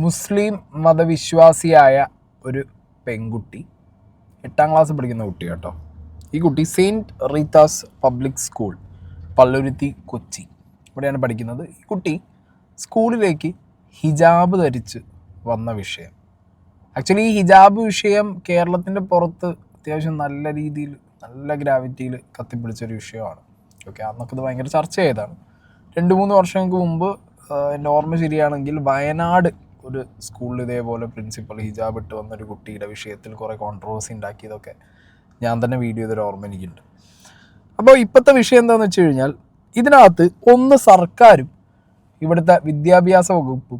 മുസ്ലിം മതവിശ്വാസിയായ ഒരു പെൺകുട്ടി 8ാം ക്ലാസ് പഠിക്കുന്ന കുട്ടി കേട്ടോ. ഈ കുട്ടി saint Rita's public school Palluruthy Kochi ഇവിടെയാണ് പഠിക്കുന്നത്. ഈ കുട്ടി സ്കൂളിലേക്ക് ഹിജാബ് ധരിച്ച് വന്ന വിഷയം, ആക്ച്വലി ഈ ഹിജാബ് വിഷയം കേരളത്തിൻ്റെ പുറത്ത് അത്യാവശ്യം നല്ല രീതിയിൽ നല്ല ഗ്രാവിറ്റിയിൽ കത്തിപ്പിടിച്ചൊരു വിഷയമാണ്. ഓക്കെ, അന്നൊക്കെ ഇത് ഭയങ്കര ചർച്ച ചെയ്തതാണ്. 2-3 വർഷങ്ങൾക്ക് മുമ്പ് എൻ്റെ ഓർമ്മ ശരിയാണെങ്കിൽ വയനാട് ഒരു സ്കൂളിൽ ഇതേപോലെ പ്രിൻസിപ്പൽ ഹിജാബ് ഇട്ട് വന്നൊരു കുട്ടിയുടെ വിഷയത്തിൽ കുറേ കോൺട്രവേഴ്സി ഉണ്ടാക്കിയതൊക്കെ ഞാൻ തന്നെ വീഡിയോ ചെയ്തൊരു ഓർമ്മ എനിക്കുണ്ട്. അപ്പോൾ ഇപ്പോഴത്തെ വിഷയം എന്താണെന്ന് വെച്ച് കഴിഞ്ഞാൽ, ഇതിനകത്ത് ഒന്ന് സർക്കാരും ഇവിടുത്തെ വിദ്യാഭ്യാസ വകുപ്പും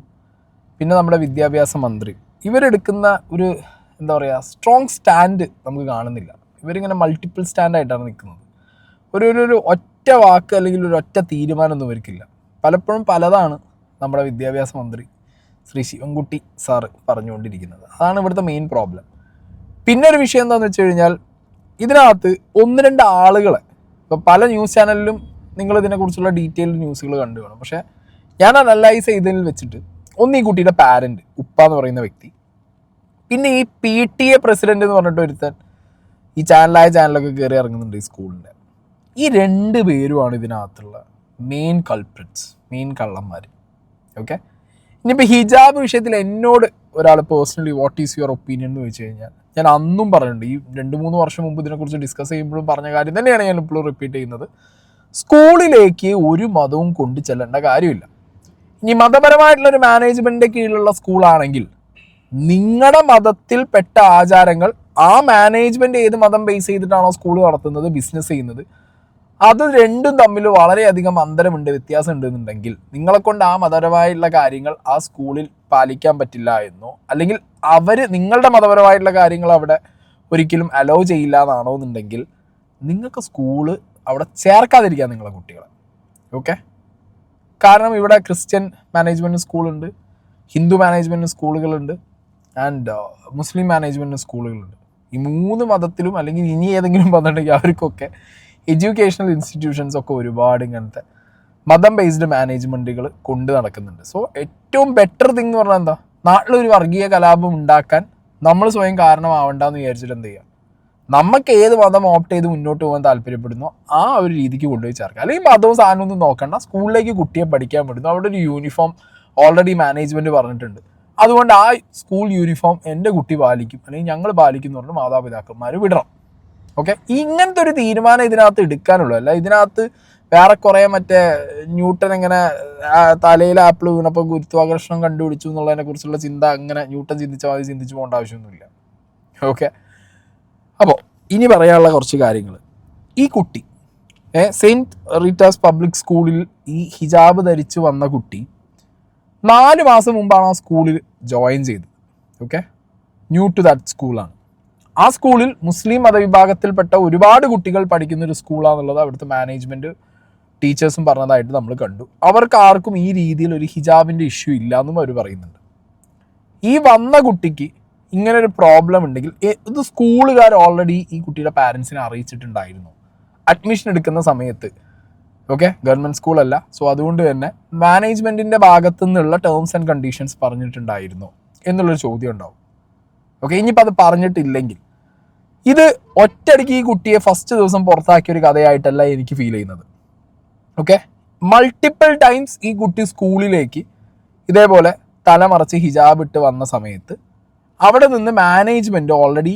പിന്നെ നമ്മുടെ വിദ്യാഭ്യാസ മന്ത്രി ഇവരെടുക്കുന്ന ഒരു എന്താ പറയുക സ്ട്രോങ് സ്റ്റാൻഡ് നമുക്ക് കാണുന്നില്ല. ഇവരിങ്ങനെ മൾട്ടിപ്പിൾ സ്റ്റാൻഡായിട്ടാണ് നിൽക്കുന്നത്. ഒരു ഒറ്റ വാക്ക് അല്ലെങ്കിൽ ഒരു ഒറ്റ തീരുമാനമൊന്നും ഇവർക്കില്ല. പലപ്പോഴും പലതാണ് നമ്മുടെ വിദ്യാഭ്യാസ മന്ത്രി ശ്രീ ശിവൻകുട്ടി സാറ് പറഞ്ഞുകൊണ്ടിരിക്കുന്നത്. അതാണ് ഇവിടുത്തെ മെയിൻ പ്രോബ്ലം. പിന്നെ ഒരു വിഷയം എന്താണെന്ന് വെച്ച് കഴിഞ്ഞാൽ, ഇതിനകത്ത് 1-2 ആളുകളെ ഇപ്പോൾ പല ന്യൂസ് ചാനലിലും നിങ്ങളിതിനെക്കുറിച്ചുള്ള ഡീറ്റെയിൽഡ് ന്യൂസുകൾ കണ്ടു കാണും. പക്ഷേ ഞാൻ അനലൈസ് ചെയ്തതിൽ വെച്ചിട്ട് ഈ കുട്ടിയുടെ പാരൻറ്റ് ഉപ്പ എന്ന് പറയുന്ന വ്യക്തി, പിന്നെ ഈ PTA പ്രസിഡന്റ് എന്ന് പറഞ്ഞിട്ട് ഒരുത്തൻ ഈ ചാനലൊക്കെ കയറി ഇറങ്ങുന്നുണ്ട് ഈ സ്കൂളിൻ്റെ. ഈ 2 പേരുമാണ് ഇതിനകത്തുള്ള മെയിൻ കൾപ്രിറ്റ്സ്, മെയിൻ കള്ളന്മാർ. ഓക്കെ, ഇനിയിപ്പോൾ ഹിജാബ് വിഷയത്തിൽ എന്നോട് ഒരാൾ personally what is your opinion എന്ന് ചോദിച്ചു കഴിഞ്ഞാൽ, ഞാൻ അന്നും പറഞ്ഞിട്ടുണ്ട്, ഈ 2-3 വർഷം മുമ്പ് ഇതിനെക്കുറിച്ച് ഡിസ്കസ് ചെയ്യുമ്പോഴും പറഞ്ഞ കാര്യം തന്നെയാണ് ഞാൻ ഇപ്പോഴും റിപ്പീറ്റ് ചെയ്യുന്നത്. സ്കൂളിലേക്ക് ഒരു മതവും കൊണ്ടു ചെല്ലേണ്ട കാര്യമില്ല. ഇനി മതപരമായിട്ടുള്ളൊരു മാനേജ്മെൻറ്റിൻ്റെ കീഴിലുള്ള സ്കൂളാണെങ്കിൽ നിങ്ങളുടെ മതത്തിൽപ്പെട്ട ആചാരങ്ങൾ ആ മാനേജ്മെൻറ്റ് ഏത് മതം ബേസ് ചെയ്തിട്ടാണോ സ്കൂൾ നടത്തുന്നത്, ബിസിനസ് ചെയ്യുന്നത്, അത് രണ്ടും തമ്മിൽ വളരെയധികം അന്തരമുണ്ട്, വ്യത്യാസം ഉണ്ടെന്നുണ്ടെങ്കിൽ നിങ്ങളെ കൊണ്ട് ആ മതപരമായിട്ടുള്ള കാര്യങ്ങൾ ആ സ്കൂളിൽ പാലിക്കാൻ പറ്റില്ല എന്നോ, അല്ലെങ്കിൽ അവർ നിങ്ങളുടെ മതപരമായിട്ടുള്ള കാര്യങ്ങൾ അവിടെ ഒരിക്കലും അലോ ചെയ്യില്ല എന്നാണോ എന്നുണ്ടെങ്കിൽ നിങ്ങൾക്ക് സ്കൂള് അവിടെ ചേർക്കാതിരിക്കാം നിങ്ങളെ കുട്ടികളെ. ഓക്കെ, കാരണം ഇവിടെ ക്രിസ്ത്യൻ മാനേജ്മെൻറ്റ് സ്കൂളുണ്ട്, ഹിന്ദു മാനേജ്മെൻറ്റ് സ്കൂളുകളുണ്ട്, ആൻഡ് മുസ്ലിം മാനേജ്മെൻറ്റ് സ്കൂളുകളുണ്ട്. ഈ 3 മതത്തിലും അല്ലെങ്കിൽ ഇനി ഏതെങ്കിലും വന്നിട്ടുണ്ടെങ്കിൽ അവർക്കൊക്കെ എഡ്യൂക്കേഷണൽ ഇൻസ്റ്റിറ്റ്യൂഷൻസ് ഒക്കെ ഒരുപാട് ഇങ്ങനത്തെ മതം ബേസ്ഡ് മാനേജ്മെൻറ്റുകൾ കൊണ്ട് നടക്കുന്നുണ്ട്. സോ ഏറ്റവും ബെറ്റർ തിങ് എന്ന് പറഞ്ഞാൽ എന്താ, നാട്ടിലൊരു വർഗീയ കലാപം ഉണ്ടാക്കാൻ നമ്മൾ സ്വയം കാരണമാവണ്ടെന്ന് വിചാരിച്ചിട്ട് എന്ത് ചെയ്യുക, നമുക്ക് ഏത് മതം ഓപ്റ്റ് ചെയ്ത് മുന്നോട്ട് പോകാൻ താല്പര്യപ്പെടുന്നോ ആ ഒരു രീതിക്ക് കൊണ്ടുപോയി ചേർക്കുക. അല്ലെങ്കിൽ മതവും സാധനമൊന്നും നോക്കണ്ട, സ്കൂളിലേക്ക് കുട്ടിയെ പഠിക്കാൻ വിടുന്നു, അവിടെ ഒരു യൂണിഫോം ഓൾറെഡി മാനേജ്മെൻറ്റ് പറഞ്ഞിട്ടുണ്ട്, അതുകൊണ്ട് ആ സ്കൂൾ യൂണിഫോം എൻ്റെ കുട്ടി പാലിക്കും അല്ലെങ്കിൽ ഞങ്ങൾ പാലിക്കും എന്ന് പറഞ്ഞ് മാതാപിതാക്കന്മാർ വിടണം. ഓക്കെ, ഇങ്ങനത്തെ ഒരു തീരുമാനം ഇതിനകത്ത് എടുക്കാനുള്ളൂ. അല്ല ഇതിനകത്ത് വേറെ കുറേ മറ്റേ ന്യൂട്ടൻ എങ്ങനെ തലയിൽ ആപ്പിൾ വീണപ്പോൾ ഗുരുത്വാകർഷണം കണ്ടുപിടിച്ചു എന്നുള്ളതിനെ കുറിച്ചുള്ള ചിന്ത അങ്ങനെ ന്യൂട്ടൻ ചിന്തിച്ച മാതിരി ചിന്തിച്ചു പോകേണ്ട ആവശ്യമൊന്നുമില്ല. ഓക്കെ, അപ്പോൾ ഇനി പറയാനുള്ള കുറച്ച് കാര്യങ്ങൾ. ഈ കുട്ടി സെയിൻറ്റ് റീറ്റാസ് പബ്ലിക് സ്കൂളിൽ ഈ ഹിജാബ് ധരിച്ച് വന്ന കുട്ടി 4 മാസം മുമ്പാണ് ആ സ്കൂളിൽ ജോയിൻ ചെയ്തത്. ഓക്കെ, ന്യൂ ടു ദാറ്റ് സ്കൂളാണ്. ആ സ്കൂളിൽ മുസ്ലിം മതവിഭാഗത്തിൽപ്പെട്ട ഒരുപാട് കുട്ടികൾ പഠിക്കുന്നൊരു സ്കൂളാണെന്നുള്ളത് അവിടുത്തെ മാനേജ്മെൻറ്റ് ടീച്ചേഴ്സും പറഞ്ഞതായിട്ട് നമ്മൾ കണ്ടു. അവർക്ക് ആർക്കും ഈ രീതിയിൽ ഒരു ഹിജാബിൻ്റെ ഇഷ്യൂ ഇല്ല എന്നും അവർ പറയുന്നുണ്ട്. ഈ വന്ന കുട്ടിക്ക് ഇങ്ങനൊരു പ്രോബ്ലം ഉണ്ടെങ്കിൽ ഇത് സ്കൂളുകാർ ഓൾറെഡി ഈ കുട്ടിയുടെ പാരൻസിനെ അറിയിച്ചിട്ടുണ്ടായിരുന്നു അഡ്മിഷൻ എടുക്കുന്ന സമയത്ത്. ഓക്കെ, ഗവൺമെൻറ് സ്കൂളല്ല, സോ അതുകൊണ്ട് തന്നെ മാനേജ്മെൻറ്റിൻ്റെ ഭാഗത്തു നിന്നുള്ള ടേംസ് ആൻഡ് കണ്ടീഷൻസ് പറഞ്ഞിട്ടുണ്ടായിരുന്നു എന്നുള്ളൊരു ചോദ്യം ഉണ്ടാവും. ഓക്കെ, ഇനിയിപ്പോൾ അത് പറഞ്ഞിട്ടില്ലെങ്കിൽ ഇത് ഒറ്റയടിക്ക് ഈ കുട്ടിയെ ഫസ്റ്റ് ദിവസം പുറത്താക്കിയൊരു കഥയായിട്ടല്ല എനിക്ക് ഫീൽ ചെയ്യുന്നത്. ഓക്കെ, മൾട്ടിപ്പിൾ ടൈംസ് ഈ കുട്ടി സ്കൂളിലേക്ക് ഇതേപോലെ തലമറച്ച് ഹിജാബ് ഇട്ട് വന്ന സമയത്ത് അവിടെ നിന്ന് മാനേജ്മെൻറ്റ് ഓൾറെഡി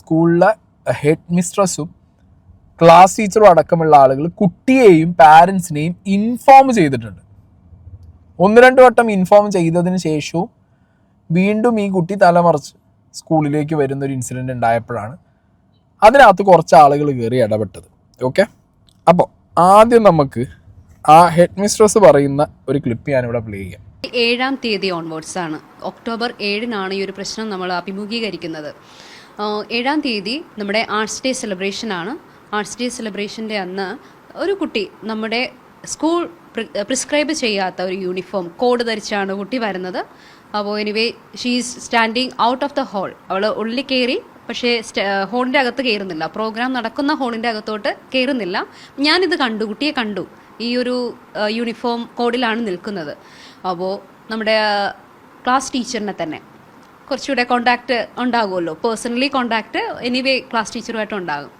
സ്കൂളിലെ ഹെഡ് മിസ്ട്രസ്സും ക്ലാസ് ടീച്ചറും അടക്കമുള്ള ആളുകൾ കുട്ടിയെയും പാരൻസിനെയും ഇൻഫോം ചെയ്തിട്ടുണ്ട്. 1-2 വട്ടം ഇൻഫോം ചെയ്തതിന് ശേഷവും വീണ്ടും ഈ കുട്ടി തലമറച്ച് സ്കൂളിലേക്ക് വരുന്നൊരു ഇൻസിഡൻറ്റ് ഉണ്ടായപ്പോഴാണ് അതിനകത്ത് കുറച്ച് ആളുകൾ കയറി ഇടപെട്ടത്. ഓക്കെ, അപ്പോൾ ആദ്യം നമുക്ക് ആ ഹെഡ് മിസ്ട്രസ് പറയുന്ന ഒരു ക്ലിപ്പ് ഞാനിവിടെ പ്ലേ ചെയ്യാം. 7-ാം തീയതി ഓൺവേർഡ്സ് ആണ്, ഒക്ടോബർ 7-നാണ് ഈ ഒരു പ്രശ്നം നമ്മൾ അഭിമുഖീകരിക്കുന്നത്. 7-ാം തീയതി നമ്മുടെ ആർട്സ് ഡേ സെലിബ്രേഷൻ ആണ്. ആർട്സ് ഡേ സെലിബ്രേഷൻ്റെ അന്ന് ഒരു കുട്ടി നമ്മുടെ സ്കൂൾ പ്രിസ്ക്രൈബ് ചെയ്യാത്ത ഒരു യൂണിഫോം കോഡ് ധരിച്ചാണ് കുട്ടി വരുന്നത്. അപ്പോൾ anyway she's standing out of the hole. അവൾ ഉള്ളിൽ കയറി, പക്ഷേ ഹോളിൻ്റെ അകത്ത് കയറുന്നില്ല, പ്രോഗ്രാം നടക്കുന്ന ഹോളിൻ്റെ അകത്തോട്ട് കയറുന്നില്ല. ഞാനിത് കണ്ടു, കുട്ടിയെ കണ്ടു, ഈ ഒരു യൂണിഫോം കോഡിലാണ് നിൽക്കുന്നത്. അപ്പോൾ നമ്മുടെ ക്ലാസ് ടീച്ചറിനെ തന്നെ കുറച്ചുകൂടെ കോണ്ടാക്റ്റ് ഉണ്ടാകുമല്ലോ, പേഴ്സണലി കോണ്ടാക്റ്റ് എനിവേ ക്ലാസ് ടീച്ചറുമായിട്ട് ഉണ്ടാകും.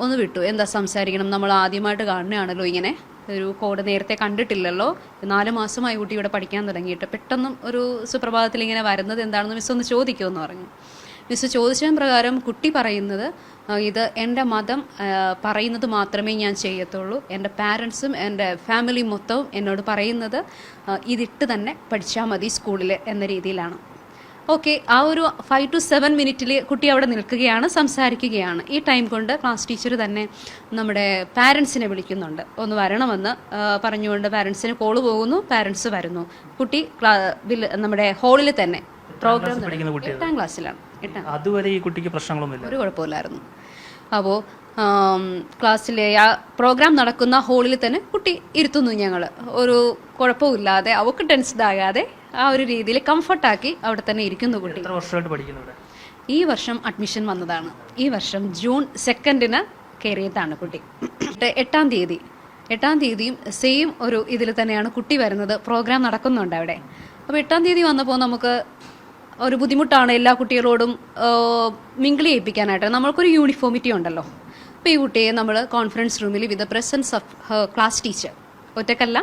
ഒന്ന് വിട്ടു, എന്താ സംസാരിക്കണം, നമ്മൾ ആദ്യമായിട്ട് കാണുകയാണല്ലോ, ഇങ്ങനെ ഒരു കോഡ് നേരത്തെ കണ്ടിട്ടില്ലല്ലോ, 4 മാസമായി കുട്ടി ഇവിടെ പഠിക്കാൻ തുടങ്ങിയിട്ട് പെട്ടെന്നും ഒരു സുപ്രഭാതത്തിൽ ഇങ്ങനെ വരുന്നത് എന്താണെന്ന് മിസ് ഒന്ന് ചോദിക്കുമെന്ന് പറഞ്ഞു. മിസ് ചോദിച്ചതിന് പ്രകാരം കുട്ടി പറയുന്നത്, ഇത് എൻ്റെ മതം പറയുന്നത് മാത്രമേ ഞാൻ ചെയ്യത്തുള്ളൂ, എൻ്റെ പാരൻസും എൻ്റെ ഫാമിലി മൊത്തവും എന്നോട് പറയുന്നത് ഇതിട്ട് തന്നെ പഠിച്ചാൽ മതി സ്കൂളിൽ എന്ന രീതിയിലാണ്. ഓക്കെ, ആ ഒരു 5 to 7 മിനിറ്റിൽ കുട്ടി അവിടെ നിൽക്കുകയാണ്, സംസാരിക്കുകയാണ്. ഈ ടൈം കൊണ്ട് ക്ലാസ് ടീച്ചർ തന്നെ നമ്മുടെ പാരൻസിനെ വിളിക്കുന്നുണ്ട്, ഒന്ന് വരണമെന്ന് പറഞ്ഞുകൊണ്ട് പാരൻസിന് കോള് പോകുന്നു. പാരൻസ് വരുന്നു. കുട്ടി നമ്മുടെ ഹാളിൽ തന്നെ പ്രോഗ്രാം 8ാം ക്ലാസ്സിലാണ്. അതുവരെ ഈ കുട്ടിക്ക് പ്രശ്നങ്ങളൊന്നുമില്ല, ഒരു കുഴപ്പമില്ലായിരുന്നു. അപ്പോൾ ക്ലാസ്സിലെ ആ പ്രോഗ്രാം നടക്കുന്ന ഹാളിൽ തന്നെ കുട്ടി ഇരുത്തുന്നു. ഞങ്ങൾ ഒരു കുഴപ്പമില്ലാതെ, അവൾക്ക് ടെൻസ്ഡ് ആകാതെ ആ ഒരു രീതിയിൽ കംഫർട്ടാക്കി അവിടെ തന്നെ ഇരിക്കുന്നു കുട്ടി. എത്ര വർഷമായിട്ട് പഠിക്കുന്നത്? ഈ വർഷം അഡ്മിഷൻ വന്നതാണ്. ഈ വർഷം ജൂൺ 2 കയറിയതാണ് കുട്ടി. 8ാം തീയതിയും സെയിം ഒരു ഇതിൽ തന്നെയാണ് കുട്ടി വരുന്നത്. പ്രോഗ്രാം നടക്കുന്നുണ്ട് അവിടെ. അപ്പോൾ 8ാം തീയതി വന്നപ്പോൾ നമുക്ക് ഒരു ബുദ്ധിമുട്ടാണ് എല്ലാ കുട്ടികളോടും മിങ്കിൾ ചെയ്യിപ്പിക്കാനായിട്ട്. നമ്മൾക്കൊരു യൂണിഫോമിറ്റി ഉണ്ടല്ലോ. അപ്പോൾ ഈ കുട്ടിയെ നമ്മൾ കോൺഫറൻസ് റൂമിൽ with the presence of class teacher, ഒറ്റക്കല്ല,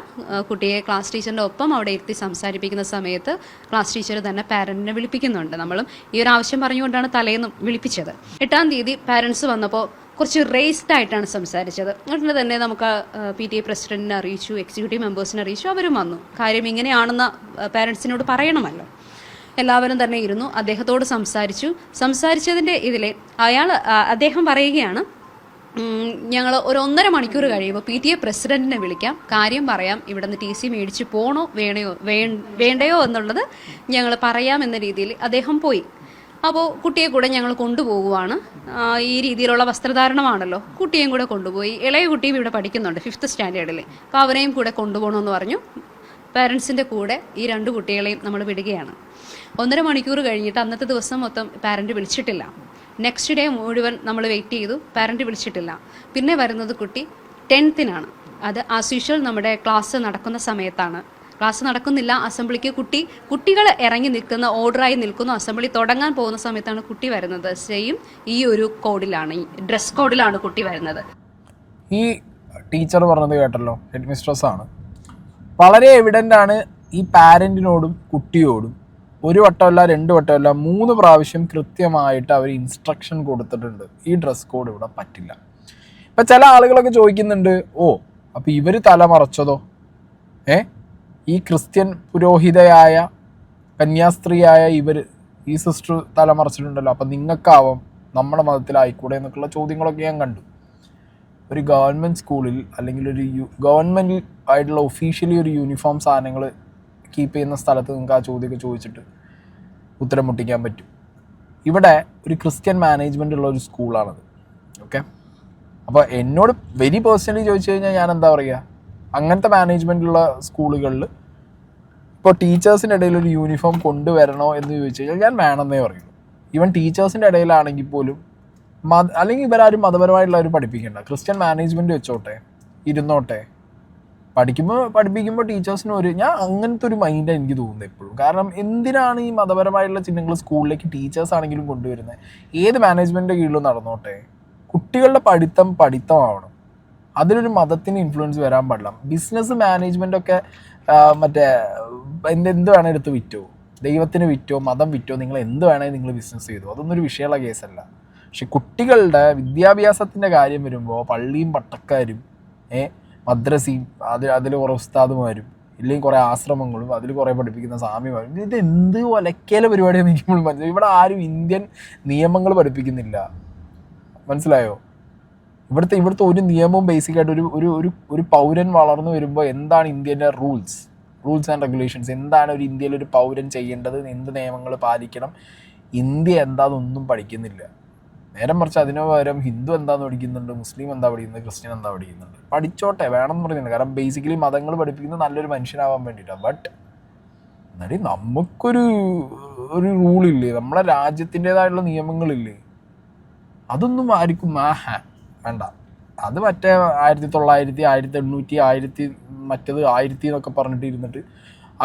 കുട്ടിയെ ക്ലാസ് ടീച്ചറിൻ്റെ ഒപ്പം അവിടെ ഇരുത്തി സംസാരിപ്പിക്കുന്ന സമയത്ത് ക്ലാസ് ടീച്ചർ തന്നെ പാരൻറ്റിനെ വിളിപ്പിക്കുന്നുണ്ട്. നമ്മളും ഈ ഒരു ആവശ്യം പറഞ്ഞുകൊണ്ടാണ് തലേന്നും വിളിപ്പിച്ചത്. 8ാം തീയതി പാരൻസ് വന്നപ്പോൾ കുറച്ച് റേസ്ഡ് ആയിട്ടാണ് സംസാരിച്ചത്. അതുകൊണ്ട് തന്നെ നമുക്ക് PTA പ്രസിഡന്റിനെ അറിയിച്ചു, എക്സിക്യൂട്ടീവ് മെമ്പേഴ്സിനെ അറിയിച്ചു. അവരും വന്നു. കാര്യം ഇങ്ങനെയാണെന്ന് പാരൻസിനോട് പറയണമല്ലോ. എല്ലാവരും തന്നെ ഇരുന്നു, അദ്ദേഹത്തോട് സംസാരിച്ചതിൻ്റെ ഇതിൽ അദ്ദേഹം പറയുകയാണ്, ഞങ്ങൾ ഒരു 1.5 മണിക്കൂർ കഴിയുമ്പോൾ PTA പ്രസിഡന്റിനെ വിളിക്കാം, കാര്യം പറയാം, ഇവിടെ നിന്ന് TC മേടിച്ച് പോകണോ വേണ്ടയോ എന്നുള്ളത് ഞങ്ങൾ പറയാം എന്ന രീതിയിൽ അദ്ദേഹം പോയി. അപ്പോൾ കുട്ടിയെ കൂടെ ഞങ്ങൾ കൊണ്ടുപോകുവാണ്. ഈ രീതിയിലുള്ള വസ്ത്രധാരണമാണല്ലോ, കുട്ടിയെയും കൂടെ കൊണ്ടുപോയി. ഇളയ കുട്ടിയും ഇവിടെ പഠിക്കുന്നുണ്ട് 5th സ്റ്റാൻഡേർഡിൽ. അപ്പോൾ അവരെയും കൂടെ കൊണ്ടുപോകണമെന്ന് പറഞ്ഞു. പാരൻസിൻ്റെ കൂടെ ഈ 2 കുട്ടികളെയും നമ്മൾ വിടുകയാണ്. 1.5 മണിക്കൂർ കഴിഞ്ഞിട്ട് അന്നത്തെ ദിവസം മൊത്തം പാരൻറ്റ് വിളിച്ചിട്ടില്ല. നെക്സ്റ്റ് ഡേ മുഴുവൻ നമ്മൾ വെയിറ്റ് ചെയ്തു, പാരൻറ്റ് വിളിച്ചിട്ടില്ല. പിന്നെ വരുന്നത് കുട്ടി 10th അത് ആസ് യൂഷ്വൽ നമ്മുടെ ക്ലാസ് നടക്കുന്ന സമയത്താണ്. ക്ലാസ് നടക്കുന്നില്ല, അസംബ്ലിക്ക് കുട്ടികൾ ഇറങ്ങി നിൽക്കുന്ന, ഓർഡറായി നിൽക്കുന്നു. അസംബ്ലി തുടങ്ങാൻ പോകുന്ന സമയത്താണ് കുട്ടി വരുന്നത്. സെയിം ഈ ഒരു കോഡിലാണ്, ഈ ഡ്രസ് കോഡിലാണ് കുട്ടി വരുന്നത്. ഈ ടീച്ചർ പറഞ്ഞത് കേട്ടല്ലോ, ഹെഡ് മിസ്ട്രസ് ആണ്. വളരെ എവിഡൻ്റ് ആണ്. ഈ പാരൻറ്റിനോടും കുട്ടിയോടും 1 വട്ടമല്ല 2 വട്ടമല്ല 3 പ്രാവശ്യം കൃത്യമായിട്ട് അവർ ഇൻസ്ട്രക്ഷൻ കൊടുത്തിട്ടുണ്ട്, ഈ ഡ്രസ് കോഡ് ഇവിടെ പറ്റില്ല. ഇപ്പം ചില ആളുകളൊക്കെ ചോദിക്കുന്നുണ്ട്, അപ്പോൾ ഇവർ തല മറച്ചതോ? ഈ ക്രിസ്ത്യൻ പുരോഹിതയായ കന്യാസ്ത്രീയായ ഈ സിസ്റ്റർ തല മറച്ചിട്ടുണ്ടല്ലോ, അപ്പം നിങ്ങൾക്കാവാം നമ്മുടെ മതത്തിലായിക്കൂടെ എന്നൊക്കെയുള്ള ചോദ്യങ്ങളൊക്കെ ഞാൻ കണ്ടു. ഒരു ഗവൺമെൻറ് സ്കൂളിൽ അല്ലെങ്കിൽ ഒരു ഗവൺമെൻറ് ആയിട്ടുള്ള ഒഫീഷ്യലി ഒരു യൂണിഫോം സാധനങ്ങൾ കീപ്പ് ചെയ്യുന്ന സ്ഥലത്ത് നിങ്ങൾക്ക് ആ ചോദ്യമൊക്കെ ചോദിച്ചിട്ട് ഉത്തരം മുട്ടിക്കാൻ പറ്റും. ഇവിടെ ഒരു ക്രിസ്ത്യൻ മാനേജ്മെൻ്റ് ഉള്ള ഒരു സ്കൂളാണത്. ഓക്കെ, അപ്പോൾ എന്നോട് വെരി പേഴ്സണലി ചോദിച്ചു കഴിഞ്ഞാൽ ഞാൻ എന്താ പറയുക, അങ്ങനത്തെ മാനേജ്മെൻറ്റുള്ള സ്കൂളുകളിൽ ഇപ്പോൾ ടീച്ചേഴ്സിൻ്റെ ഇടയിൽ ഒരു യൂണിഫോം കൊണ്ടുവരണോ എന്ന് ചോദിച്ചു കഴിഞ്ഞാൽ ഞാൻ വേണമെന്നേ പറയുള്ളൂ. ഈവൻ ടീച്ചേഴ്സിൻ്റെ ഇടയിലാണെങ്കിൽ പോലും അല്ലെങ്കിൽ ഇവരാരും മതപരമായിട്ടുള്ള അവർ പഠിപ്പിക്കേണ്ട, ക്രിസ്ത്യൻ മാനേജ്മെൻറ്റ് വെച്ചോട്ടെ, ഇരുന്നോട്ടെ. പഠിപ്പിക്കുമ്പോൾ ടീച്ചേഴ്സിന് ഞാൻ അങ്ങനത്തെ ഒരു മൈൻഡാണ് എനിക്ക് തോന്നുന്നത് എപ്പോഴും. കാരണം എന്തിനാണ് ഈ മതപരമായിട്ടുള്ള ചിഹ്നങ്ങൾ സ്കൂളിലേക്ക് ടീച്ചേഴ്സ് ആണെങ്കിലും കൊണ്ടുവരുന്നത്? ഏത് മാനേജ്മെൻറ്റിൻ്റെ കീഴിലും നടന്നോട്ടെ, കുട്ടികളുടെ പഠിത്തമാവണം. അതിലൊരു മതത്തിന് ഇൻഫ്ലുവൻസ് വരാൻ പാടില്ല. ബിസിനസ് മാനേജ്മെൻറ്റൊക്കെ മറ്റേ എന്ത് വേണേൽ എടുത്ത് വിറ്റോ, ദൈവത്തിന് വിറ്റോ, മതം വിറ്റോ, നിങ്ങൾ എന്ത് വേണേൽ നിങ്ങൾ ബിസിനസ് ചെയ്തോ, അതൊന്നും ഒരു വിഷയമുള്ള കേസല്ല. പക്ഷെ കുട്ടികളുടെ വിദ്യാഭ്യാസത്തിൻ്റെ കാര്യം വരുമ്പോൾ പള്ളിയും പട്ടക്കാരും മദ്രസയും അതിൽ കുറേ ഉസ്താദുമാരും ഇല്ലെങ്കിൽ കുറേ ആശ്രമങ്ങളും അതിൽ കുറേ പഠിപ്പിക്കുന്ന സ്വാമിമാരും, ഇത് എന്ത് ഒലക്കേല പരിപാടിയാണ് നിൽക്കുമ്പോൾ മനസ്സിലായി. ഇവിടെ ആരും ഇന്ത്യൻ നിയമങ്ങൾ പഠിപ്പിക്കുന്നില്ല, മനസ്സിലായോ? ഇവിടുത്തെ ഒരു നിയമവും ബേസിക്കായിട്ട് ഒരു പൗരൻ വളർന്നു വരുമ്പോൾ എന്താണ് ഇന്ത്യൻ്റെ റൂൾസ് ആൻഡ് റെഗുലേഷൻസ്, എന്താണ് ഒരു ഇന്ത്യയിൽ ഒരു പൗരൻ ചെയ്യേണ്ടത്, എന്ത് നിയമങ്ങൾ പാലിക്കണം, ഇന്ത്യ എന്താണെന്നൊന്നും പഠിക്കുന്നില്ല. നേരെ മറിച്ച് അതിനു പകരം ഹിന്ദു എന്താണെന്ന് പഠിക്കുന്നുണ്ട്, മുസ്ലിം എന്താ പഠിക്കുന്നുണ്ട്, ക്രിസ്ത്യൻ എന്താ പഠിക്കുന്നുണ്ട്. പഠിച്ചോട്ടെ, വേണമെന്ന് പറയുന്നുണ്ട്. കാരണം ബേസിക്കലി മതങ്ങൾ പഠിപ്പിക്കുന്നത് നല്ലൊരു മനുഷ്യനാവാൻ വേണ്ടിയിട്ടാണ്. ബട്ട് എന്നാലും നമുക്കൊരു റൂളില്ലേ, നമ്മളെ രാജ്യത്തിൻ്റെതായിട്ടുള്ള നിയമങ്ങളില്ലേ, അതൊന്നും ആർക്കും വേണ്ട. അത് മറ്റേ 1900, 1800, 1000 മറ്റേത് 1000 എന്നൊക്കെ പറഞ്ഞിട്ട് ഇരുന്നിട്ട്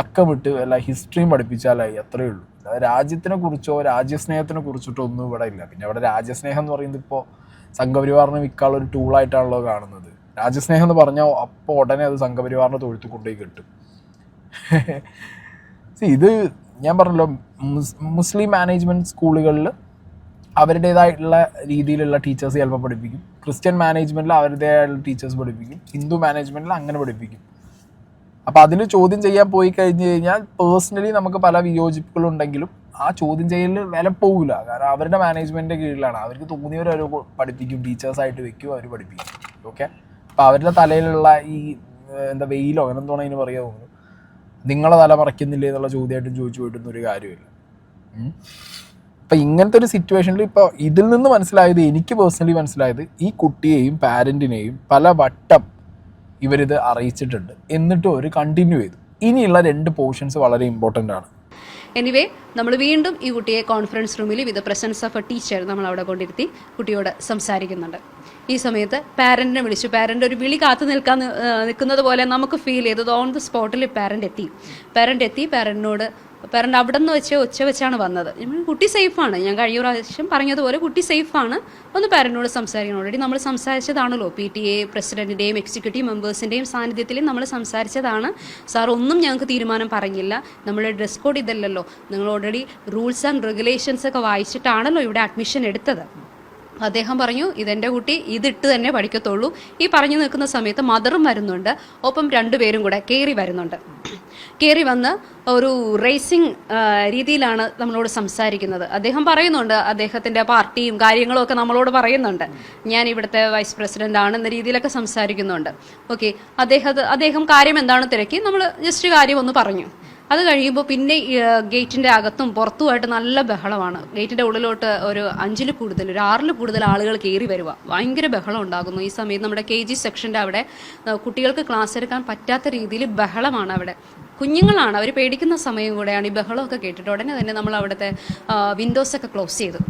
അക്കമിട്ട് വല്ല ഹിസ്റ്ററിയും പഠിപ്പിച്ചാലായി, അത്രയേ ഉള്ളൂ. രാജ്യത്തിനെ കുറിച്ചോ രാജ്യസ്നേഹത്തിനെ കുറിച്ചിട്ടോ ഒന്നും ഇവിടെ ഇല്ല. പിന്നെ ഇവിടെ രാജ്യസ്നേഹം എന്ന് പറയുന്നത് ഇപ്പോൾ സംഘപരിവാറിന് വിൽക്കാനുള്ള ഒരു ടൂളായിട്ടാണല്ലോ കാണുന്നത്. രാജ്യസ്നേഹം എന്ന് പറഞ്ഞാൽ അപ്പോൾ ഉടനെ അത് സംഘപരിവാറിനെ തൊഴുത്ത് കൊണ്ടുപോയി കിട്ടും. ഇത് ഞാൻ പറഞ്ഞല്ലോ, മുസ്ലിം മാനേജ്മെൻറ്റ് സ്കൂളുകളിൽ അവരുടേതായിട്ടുള്ള രീതിയിലുള്ള ടീച്ചേഴ്സ് ചിലപ്പോൾ പഠിപ്പിക്കും, ക്രിസ്ത്യൻ മാനേജ്മെൻറ്റിൽ അവരുടേതായിട്ടുള്ള ടീച്ചേഴ്സ് പഠിപ്പിക്കും, ഹിന്ദു മാനേജ്മെൻറ്റിൽ അങ്ങനെ പഠിപ്പിക്കും. അപ്പോൾ അതിൽ ചോദ്യം ചെയ്യാൻ പോയി കഴിഞ്ഞ് കഴിഞ്ഞാൽ പേഴ്സണലി നമുക്ക് പല വിയോജിപ്പുകളുണ്ടെങ്കിലും ആ ചോദ്യം ചെയ്യലിൽ വില പോകില്ല. കാരണം അവരുടെ മാനേജ്മെൻറ്റിൻ്റെ കീഴിലാണ്. അവർക്ക് തോന്നിയവർ അവർ പഠിപ്പിക്കും, ടീച്ചേഴ്സായിട്ട് വെക്കും, അവർ പഠിപ്പിക്കും. ഓക്കെ, അപ്പോൾ അവരുടെ തലയിലുള്ള ഈ എന്താ വെയിലോ അങ്ങനെ എന്തോണം അതിന് പറയാൻ തോന്നുന്നു, നിങ്ങളെ തല മറയ്ക്കുന്നില്ലേ എന്നുള്ള ചോദ്യമായിട്ടും ചോദിച്ചു പോയിട്ടൊന്നും ഒരു കാര്യമില്ല. അപ്പം ഇങ്ങനത്തെ ഒരു സിറ്റുവേഷനിൽ ഇപ്പോൾ ഇതിൽ നിന്ന് മനസ്സിലായത്, എനിക്ക് പേഴ്സണലി മനസ്സിലായത്, ഈ കുട്ടിയെയും പാരൻറ്റിനെയും പല വട്ടം ഇവരിത് അറിയിച്ചിട്ടുണ്ട്, എന്നിട്ടും അവർ കണ്ടിന്യൂ ചെയ്തു. ഇനിയുള്ള 2 പോർഷൻസ് വളരെ ഇമ്പോർട്ടൻ്റ് ആണ്. എനിവേ നമ്മൾ വീണ്ടും ഈ കുട്ടിയെ കോൺഫറൻസ് റൂമിൽ വിത്ത് പ്രസൻസ് ഓഫ് എ ടീച്ചർ നമ്മൾ അവിടെ കൊണ്ടിരുത്തി കുട്ടിയോട് സംസാരിക്കുന്നുണ്ട്. ഈ സമയത്ത് പാരൻറ്റിനെ വിളിച്ചു. പാരൻ്റ് ഒരു വിളി കാത്തു നിൽക്കുന്നത് പോലെ നമുക്ക് ഫീൽ ചെയ്തത്. ഓൺ ദ സ്പോട്ടിൽ പാരൻ്റ് എത്തി. പാരൻ്റ് അവിടെ നിന്ന് ഒച്ച വെച്ചാണ് വന്നത്. കുട്ടി സേഫാണ്, ഞാൻ കഴിഞ്ഞ പ്രാവശ്യം പറഞ്ഞതുപോലെ കുട്ടി സേഫാണ്, ഒന്ന് പാരൻറ്റിനോട് സംസാരിക്കണം. ഓൾറെഡി നമ്മൾ സംസാരിച്ചതാണല്ലോ, PTA പ്രസിഡൻറ്റിൻ്റെയും എക്സിക്യൂട്ടീവ് മെമ്പേഴ്സിൻ്റെയും സാന്നിധ്യത്തിൽ നമ്മൾ സംസാരിച്ചതാണ്. സാർ ഒന്നും ഞങ്ങൾക്ക് തീരുമാനം പറഞ്ഞില്ല, നമ്മുടെ ഡ്രസ് കോഡ് ഇതല്ലല്ലോ, നിങ്ങൾ ഓൾറെഡി റൂൾസ് ആൻഡ് റെഗുലേഷൻസ് ഒക്കെ വായിച്ചിട്ടാണല്ലോ ഇവിടെ അഡ്മിഷൻ എടുത്തത്. അദ്ദേഹം പറഞ്ഞു, ഇതെൻ്റെ കുട്ടി ഇതിട്ട് തന്നെ പഠിക്കത്തുള്ളൂ. ഈ പറഞ്ഞു നിൽക്കുന്ന സമയത്ത് മദറും വരുന്നുണ്ട്, ഒപ്പം 2 പേരും കൂടെ കയറി വന്ന് ഒരു റേസിംഗ് രീതിയിലാണ് നമ്മളോട് സംസാരിക്കുന്നത്. അദ്ദേഹം പറയുന്നുണ്ട്, അദ്ദേഹത്തിൻ്റെ പാർട്ടിയും കാര്യങ്ങളും ഒക്കെ നമ്മളോട് പറയുന്നുണ്ട്, ഞാൻ ഇവിടുത്തെ വൈസ് പ്രസിഡൻ്റ് ആണെന്ന രീതിയിലൊക്കെ സംസാരിക്കുന്നുണ്ട്. ഓക്കെ, അദ്ദേഹം കാര്യം എന്താണ് തിരക്കി, നമ്മൾ ജസ്റ്റ് കാര്യം ഒന്ന് പറഞ്ഞു. അത് കഴിയുമ്പോൾ പിന്നെ ഗേറ്റിൻ്റെ അകത്തും പുറത്തുമായിട്ട് നല്ല ബഹളമാണ്. ഗേറ്റിൻ്റെ ഉള്ളിലോട്ട് ഒരു 5-ൽ കൂടുതൽ, ഒരു 6-ൽ കൂടുതൽ ആളുകൾ കയറി വരിക, ഭയങ്കര ബഹളം ഉണ്ടാകുന്നു. ഈ സമയത്ത് നമ്മുടെ KG സെക്ഷൻ്റെ അവിടെ കുട്ടികൾക്ക് ക്ലാസ് എടുക്കാൻ പറ്റാത്ത രീതിയിൽ ബഹളമാണ്. അവിടെ കുഞ്ഞുങ്ങളാണ്, അവർ പേടിക്കുന്ന സമയം കൂടെയാണ്. ഈ ബഹളമൊക്കെ കേട്ടിട്ട് ഉടനെ തന്നെ നമ്മൾ അവിടുത്തെ വിൻഡോസൊക്കെ ക്ലോസ് ചെയ്തു,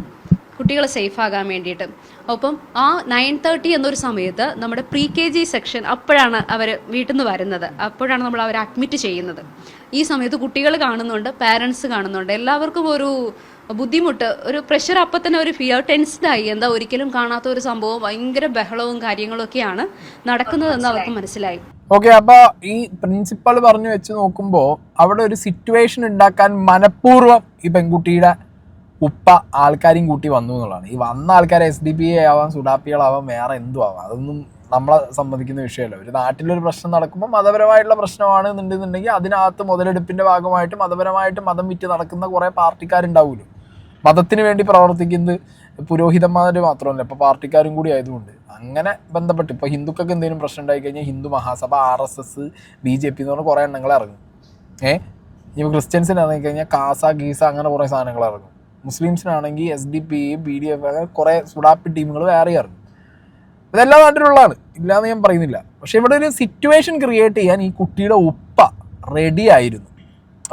കുട്ടികൾ സേഫ് ആകാൻ വേണ്ടിയിട്ട്. ഒപ്പം ആ 9:30 എന്നൊരു സമയത്ത് നമ്മുടെ KG സെക്ഷൻ അപ്പോഴാണ് അവർ വീട്ടിൽ നിന്ന് വരുന്നത്, അപ്പോഴാണ് നമ്മൾ അവരെ അഡ്മിറ്റ് ചെയ്യുന്നത്. ഈ സമയത്ത് കുട്ടികൾ കാണുന്നുണ്ട്, പാരൻസ് കാണുന്നുണ്ട്, എല്ലാവർക്കും ഒരു ബുദ്ധിമുട്ട്, ഒരു പ്രഷർ, അപ്പം തന്നെ ഒരു ഫിയർ, ടെൻസ്ഡായി. എന്താ ഒരിക്കലും കാണാത്ത ഒരു സംഭവം, ഭയങ്കര ബഹളവും കാര്യങ്ങളും ഒക്കെയാണ് നടക്കുന്നതെന്ന് അവർക്ക് മനസ്സിലായി. ഓക്കെ, അപ്പോൾ ഈ പ്രിൻസിപ്പൾ പറഞ്ഞു വെച്ച് നോക്കുമ്പോൾ അവിടെ ഒരു സിറ്റുവേഷൻ ഉണ്ടാക്കാൻ മനഃപൂർവ്വം ഈ പെൺകുട്ടിയുടെ ഉപ്പ ആൾക്കാരെയും കൂട്ടി വന്നു എന്നുള്ളതാണ്. ഈ വന്ന ആൾക്കാരെ SDPA ആവാം, സുഡാപ്പികളാവാം, വേറെ എന്തും ആവാം, അതൊന്നും നമ്മളെ സംബന്ധിക്കുന്ന വിഷയമല്ല. ഒരു നാട്ടിലൊരു പ്രശ്നം നടക്കുമ്പോൾ മതപരമായിട്ടുള്ള പ്രശ്നമാണ് എന്നുണ്ടെന്നുണ്ടെങ്കിൽ അതിനകത്ത് മുതലെടുപ്പിൻ്റെ ഭാഗമായിട്ട് മതപരമായിട്ട് മതം വിറ്റ് നടക്കുന്ന കുറേ പാർട്ടിക്കാരുണ്ടാവുമല്ലോ. മതത്തിന് വേണ്ടി പ്രവർത്തിക്കുന്നത് പുരോഹിതന്മാർ മാത്രമല്ല, ഇപ്പോൾ പാർട്ടിക്കാരും കൂടി ആയതുകൊണ്ട് അങ്ങനെ ബന്ധപ്പെട്ട് ഇപ്പോൾ ഹിന്ദുക്കൾക്ക് എന്തെങ്കിലും പ്രശ്നം ഉണ്ടായി കഴിഞ്ഞാൽ ഹിന്ദു മഹാസഭ, RSS, BJP എന്ന് പറഞ്ഞാൽ കുറേ എണ്ണങ്ങൾ ഇറങ്ങും. ഇപ്പോൾ ക്രിസ്ത്യൻസിനാണെങ്കിൽ കഴിഞ്ഞാൽ കാസ, ഗീസ അങ്ങനെ കുറേ സാധനങ്ങൾ ഇറങ്ങും. മുസ്ലിംസിനാണെങ്കിൽ SDPA, BDF അങ്ങനെ കുറേ സുഡാപ്പി ടീമുകൾ വേറെ ഇറങ്ങും. ഇതെല്ലാ നാട്ടിലുള്ളതാണ്, ഇല്ലയെന്ന് ഞാൻ പറയുന്നില്ല. പക്ഷേ ഇവിടെ ഒരു സിറ്റുവേഷൻ ക്രിയേറ്റ് ചെയ്യാൻ ഈ കുട്ടിയുടെ ഉപ്പ റെഡി ആയിരുന്നു.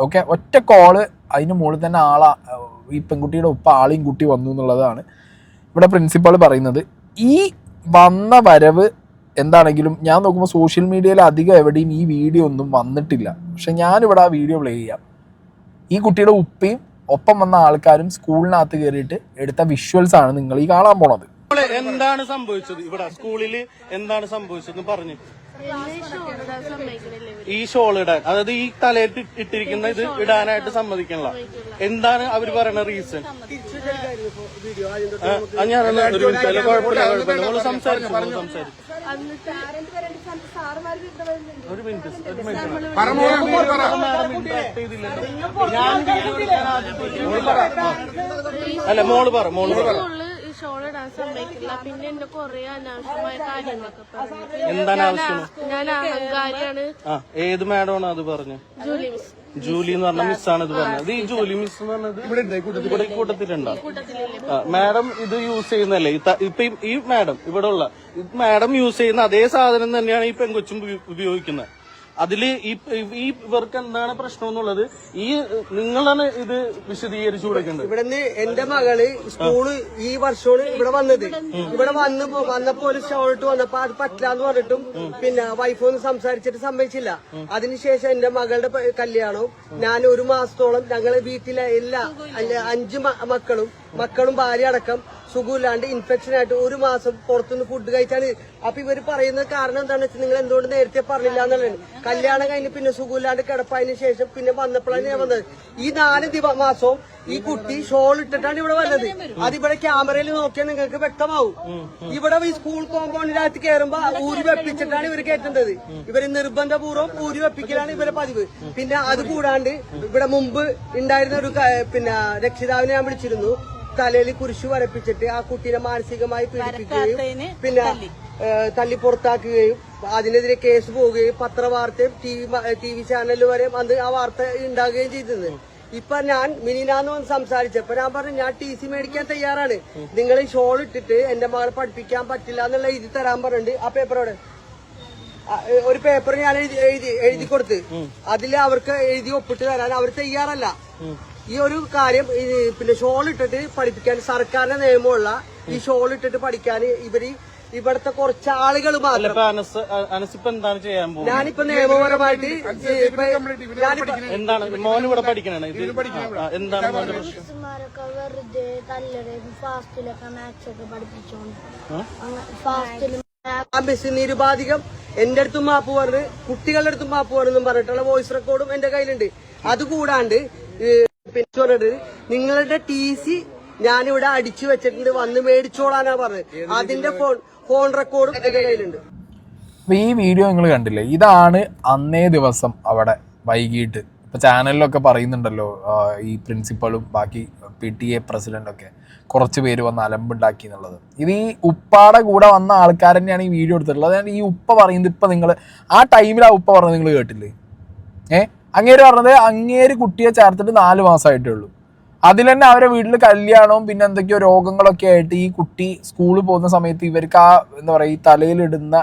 ഓക്കെ, ഒറ്റ കോള്, അതിന് മുകളിൽ തന്നെ ഈ പെൺകുട്ടിയുടെ ഉപ്പ ആളെയും കൂട്ടി വന്നു എന്നുള്ളതാണ് ഇവിടെ പ്രിൻസിപ്പൾ പറയുന്നത്. ഈ വന്ന വരവ് എന്താണെങ്കിലും ഞാൻ നോക്കുമ്പോൾ സോഷ്യൽ മീഡിയയിൽ അധികം എവിടെയും ഈ വീഡിയോ ഒന്നും വന്നിട്ടില്ല. പക്ഷെ ഞാനിവിടെ ആ വീഡിയോ പ്ലേ ചെയ്യാം. ഈ കുട്ടിയുടെ ഉപ്പയും ഒപ്പം വന്ന ആൾക്കാരും സ്കൂളിനകത്ത് കയറിയിട്ട് എടുത്ത വിഷ്വൽസ് ആണ് നിങ്ങൾ ഈ കാണാൻ പോണത്. എന്താണ് സംഭവിച്ചത് ഇവിടെ സ്കൂളിൽ, എന്താണ് സംഭവിച്ചതെന്ന് പറഞ്ഞു. ഈ ഷോൾ ഇടാൻ, അതായത് ഈ തലയിൽ ഇട്ടിരിക്കുന്ന ഇത് ഇടാനായിട്ട് സമ്മതിക്കണല്ലോ. എന്താണ് അവര് പറയുന്ന റീസൺ? ഞാൻ ഒരു മിനിറ്റ്, കുഴപ്പമില്ല, നമ്മൾ സംസാരിച്ചു. ഒരു മിനിറ്റ് അല്ല, മോള് പറ. ഷോളിടാൻ സമ്മതിക്കില്ല. പിന്നെ എന്നെ കൊറേ അനാവശ്യമായ കാര്യങ്ങളൊക്കെ പറഞ്ഞു. എന്താണ് ആവശ്യം? ഞാൻ അഹങ്കാരിയാണ്. ഏത് മാഡമാണ് അത് പറഞ്ഞു? ജൂലി എന്ന് പറഞ്ഞ മിസ്സാണ് ഇത് പറഞ്ഞത്. ഈ ജൂലി മിസ് എന്ന് പറഞ്ഞത് ഇവിടെ കൂട്ടത്തിലുണ്ടോ? മാഡം ഇത് യൂസ് ചെയ്യുന്നല്ലേ ഇപ്പൊ ഈ മാഡം ഇവിടെ ഉള്ള മാഡം യൂസ് ചെയ്യുന്ന അതേ സാധനം തന്നെയാണ് ഈ പെൺകൊച്ചും ഉപയോഗിക്കുന്നത്. അതില് ഈ ഇവർക്ക് എന്താണ് പ്രശ്നം എന്നുള്ളത് നിങ്ങളാണ് ഇത് വിശദീകരിച്ചു കൊടുക്കേണ്ടത്. ഇവിടുന്ന് എന്റെ മകള് സ്കൂള് ഈ വർഷമാണ് ഇവിടെ വന്നത്. ഇവിടെ വന്നപ്പോ ഒരു ഷോൾട്ട് വന്നപ്പോ അത് പറ്റില്ലാന്ന് പറഞ്ഞിട്ടും പിന്നെ വൈഫൊന്നും സംസാരിച്ചിട്ട് സമ്മതിച്ചില്ല. അതിനുശേഷം എന്റെ മകളുടെ കല്യാണവും ഞാൻ 1 മാസത്തോളം ഞങ്ങളെ വീട്ടിലെ എല്ലാ 5 മക്കളും ഭാര്യ അടക്കം സുഖമില്ലാണ്ട് ഇൻഫെക്ഷൻ ആയിട്ട് 1 മാസം പുറത്തുനിന്ന് ഫുഡ് കഴിച്ചാണ്. അപ്പൊ ഇവര് പറയുന്നത് കാരണം എന്താണെന്ന് വെച്ചാൽ നിങ്ങൾ എന്തുകൊണ്ട് നേരത്തെ പറഞ്ഞില്ല എന്നുള്ളതാണ്. കല്യാണം കഴിഞ്ഞ് പിന്നെ സുഖമില്ലാണ്ട് കിടപ്പതിന് ശേഷം പിന്നെ വന്നപ്പോഴാണ് ഞാൻ വന്നത്. ഈ 4 മാസവും ഈ കുട്ടി ഷോൾ ഇട്ടിട്ടാണ് ഇവിടെ വന്നത്. അതിവിടെ ക്യാമറയിൽ നോക്കിയാൽ നിങ്ങൾക്ക് വ്യക്തമാവും. ഇവിടെ ഈ സ്കൂൾ കോമ്പൗണ്ടിനകത്ത് കയറുമ്പോ ഊരി വെപ്പിച്ചിട്ടാണ് ഇവർ കയറ്റുന്നത്. ഇവര് നിർബന്ധപൂർവ്വം ഊരി വെപ്പിക്കലാണ് ഇവരെ പതിവ്. പിന്നെ അത് കൂടാണ്ട് ഇവിടെ മുമ്പ് ഉണ്ടായിരുന്ന ഒരു പിന്നെ രക്ഷിതാവിനെ ഞാൻ വിളിച്ചിരുന്നു. തലയിൽ കുരിശു വരപ്പിച്ചിട്ട് ആ കുട്ടീനെ മാനസികമായി പീഡിപ്പിക്കുകയും പിന്നെ തല്ലി പുറത്താക്കുകയും അതിനെതിരെ കേസ് പോവുകയും പത്രവാർത്തയും ടി വി ചാനലിൽ വരെ അന്ന് ആ വാർത്ത ഉണ്ടാകുകയും ചെയ്തത്. ഇപ്പൊ ഞാൻ മിനിനാന്ന് വന്ന് സംസാരിച്ചപ്പോ ഞാൻ പറഞ്ഞു ഞാൻ TC മേടിക്കാൻ തയ്യാറാണ്. നിങ്ങൾ ഈ ഷോൾ ഇട്ടിട്ട് എന്റെ മകളെ പഠിപ്പിക്കാൻ പറ്റില്ല എന്നുള്ള എഴുതി തരാൻ പറഞ്ഞിട്ട് ആ പേപ്പറോട് ഒരു പേപ്പർ ഞാൻ എഴുതി കൊടുത്ത് അതിൽ അവർക്ക് എഴുതി ഒപ്പിട്ട് തരാൻ അവർ തയ്യാറല്ല. ഈ ഒരു കാര്യം പിന്നെ ഷോൾ ഇട്ടിട്ട് പഠിപ്പിക്കാൻ സർക്കാരിന്റെ നിയമമുള്ള ഈ ഷോൾ ഇട്ടിട്ട് പഠിക്കാൻ ഇവിടുത്തെ കുറച്ച് ആളുകൾ മാത്രം. ഞാനിപ്പോ നിയമപരമായിട്ട് എന്താണ് മോൻ ഇവിടെ പഠിക്കണേ എന്താണ് വെറുതെ തല്ലടയും ഫാസ്റ്റിലൊക്കെ മാത്സൊക്കെ പഠിപ്പിച്ചോണ്ട് നിരുപാധികം എന്റെ അടുത്തും മാപ്പ് പറഞ്ഞ് കുട്ടികളുടെ അടുത്തും മാപ്പ് പറഞ്ഞെന്നും പറഞ്ഞിട്ടുള്ള വോയിസ് റെക്കോർഡും എന്റെ കയ്യിലുണ്ട്. അതുകൂടാണ്ട് നിങ്ങളുടെ TC ഞാനിവിടെ അടിച്ചു വെച്ചിട്ടുണ്ട് വന്ന് മേടിച്ചോളാനാ പറഞ്ഞത്. അതിന്റെ ഫോൺ റെക്കോർഡും എന്റെ കയ്യിലുണ്ട്. അപ്പൊ ഈ വീഡിയോ നിങ്ങൾ കണ്ടില്ലേ, ഇതാണ് അന്നേ ദിവസം അവിടെ വൈകിട്ട് ഇപ്പൊ ചാനലിലൊക്കെ പറയുന്നുണ്ടല്ലോ, ഈ പ്രിൻസിപ്പളും ബാക്കി PTA പ്രസിഡന്റൊക്കെ കുറച്ച് പേര് വന്ന് അലമ്പുണ്ടാക്കി എന്നുള്ളത്. ഇത് ഈ ഉപ്പാടെ കൂടെ വന്ന ആൾക്കാർ തന്നെയാണ് ഈ വീഡിയോ എടുത്തിട്ടുള്ളത്. അതായത് ഈ ഉപ്പ പറയുന്നത് ഇപ്പൊ നിങ്ങൾ ആ ടൈമിൽ ആ ഉപ്പ പറഞ്ഞത് നിങ്ങൾ കേട്ടില്ലേ? അങ്ങേര് പറഞ്ഞത് അങ്ങേര് കുട്ടിയെ ചേർത്തിട്ട് 4 മാസമായിട്ടേ ഉള്ളൂ. അതിൽ തന്നെ അവരെ വീട്ടിൽ കല്യാണവും പിന്നെ എന്തൊക്കെയോ രോഗങ്ങളൊക്കെ ആയിട്ട് ഈ കുട്ടി സ്കൂളിൽ പോകുന്ന സമയത്ത് ഇവർക്ക് ആ എന്താ പറയുക ഈ തലയിലിടുന്ന